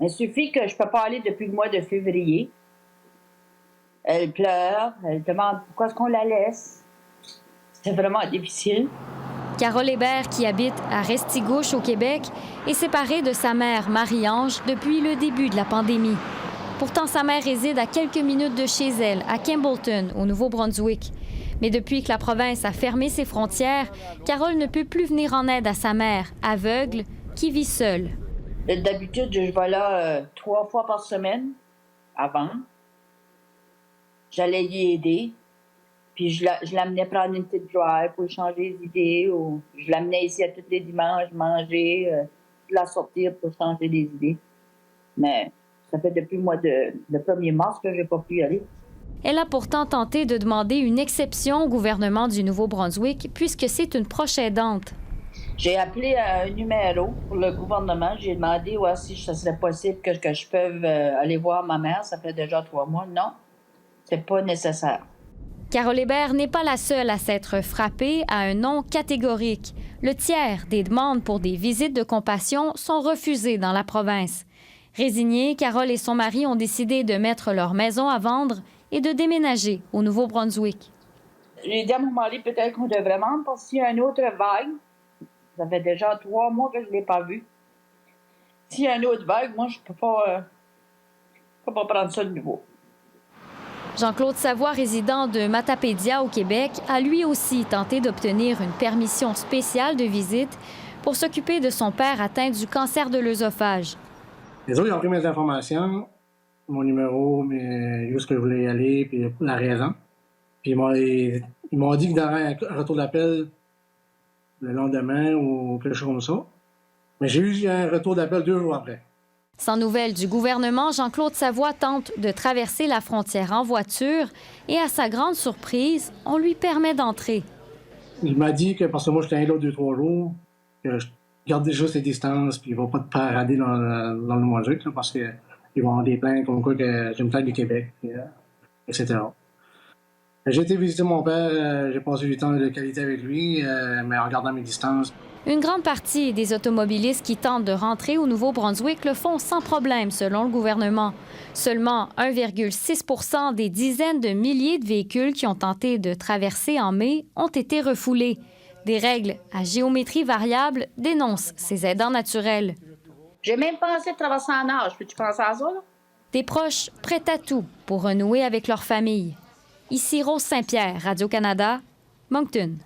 Il suffit que je ne peux pas aller depuis le mois de février. Elle pleure, elle demande pourquoi est-ce qu'on la laisse. C'est vraiment difficile. Carole Hébert, qui habite à Restigouche, au Québec, est séparée de sa mère, Marie-Ange, depuis le début de la pandémie. Pourtant, sa mère réside à quelques minutes de chez elle, à Campbellton, au Nouveau-Brunswick. Mais depuis que la province a fermé ses frontières, Carole ne peut plus venir en aide à sa mère, aveugle, qui vit seule. D'habitude, je vais là 3 fois par semaine, avant. J'allais y aider. Puis je l'amenais prendre une petite drive pour changer les idées. Ou je l'amenais ici à tous les dimanches, manger, la sortir pour changer les idées. Mais ça fait depuis le mois le 1er mars que je n'ai pas pu y aller. Elle a pourtant tenté de demander une exception au gouvernement du Nouveau-Brunswick puisque c'est une proche aidante. J'ai appelé un numéro pour le gouvernement. J'ai demandé si ça serait possible que je peux aller voir ma mère. Ça fait déjà 3 mois. Non, c'est pas nécessaire. Carole Hébert n'est pas la seule à s'être frappée à un non catégorique. Le tiers des demandes pour des visites de compassion sont refusées dans la province. Résignée, Carole et son mari ont décidé de mettre leur maison à vendre et de déménager au Nouveau-Brunswick. J'ai dit à mon mari peut-être qu'on devrait vendre parce qu'il y a une autre vague. Ça fait déjà 3 mois que je ne l'ai pas vu. S'il y a une autre vague, moi, je ne peux pas prendre ça de nouveau. Jean-Claude Savoie, résident de Matapédia au Québec, a lui aussi tenté d'obtenir une permission spéciale de visite pour s'occuper de son père atteint du cancer de l'œsophage. Les autres, ils ont pris mes informations, mon numéro, où est-ce que je voulais y aller, puis la raison. Puis ils m'ont dit qu'il y aurait un retour d'appel le lendemain ou quelque chose comme ça. Mais j'ai eu un retour d'appel 2 jours après. Sans nouvelles du gouvernement, Jean-Claude Savoie tente de traverser la frontière en voiture et, à sa grande surprise, on lui permet d'entrer. Il m'a dit que, parce que moi, j'étais là 2-3 jours, que je garde déjà ses distances, puis il ne va pas te parader dans le Nouveau-Brunswick, parce qu'ils vont avoir des plaintes comme quoi que j'ai une tête du Québec, etc. J'ai été visiter mon père, j'ai passé du temps de qualité avec lui, mais en gardant mes distances. Une grande partie des automobilistes qui tentent de rentrer au Nouveau-Brunswick le font sans problème, selon le gouvernement. Seulement 1,6 % des dizaines de milliers de véhicules qui ont tenté de traverser en mai ont été refoulés. Des règles à géométrie variable dénoncent ces aidants naturels. J'ai même pensé de traverser en nage. Peux-tu penser à ça, là? Des proches prêts à tout pour renouer avec leur famille. Ici Rose Saint-Pierre, Radio-Canada, Moncton.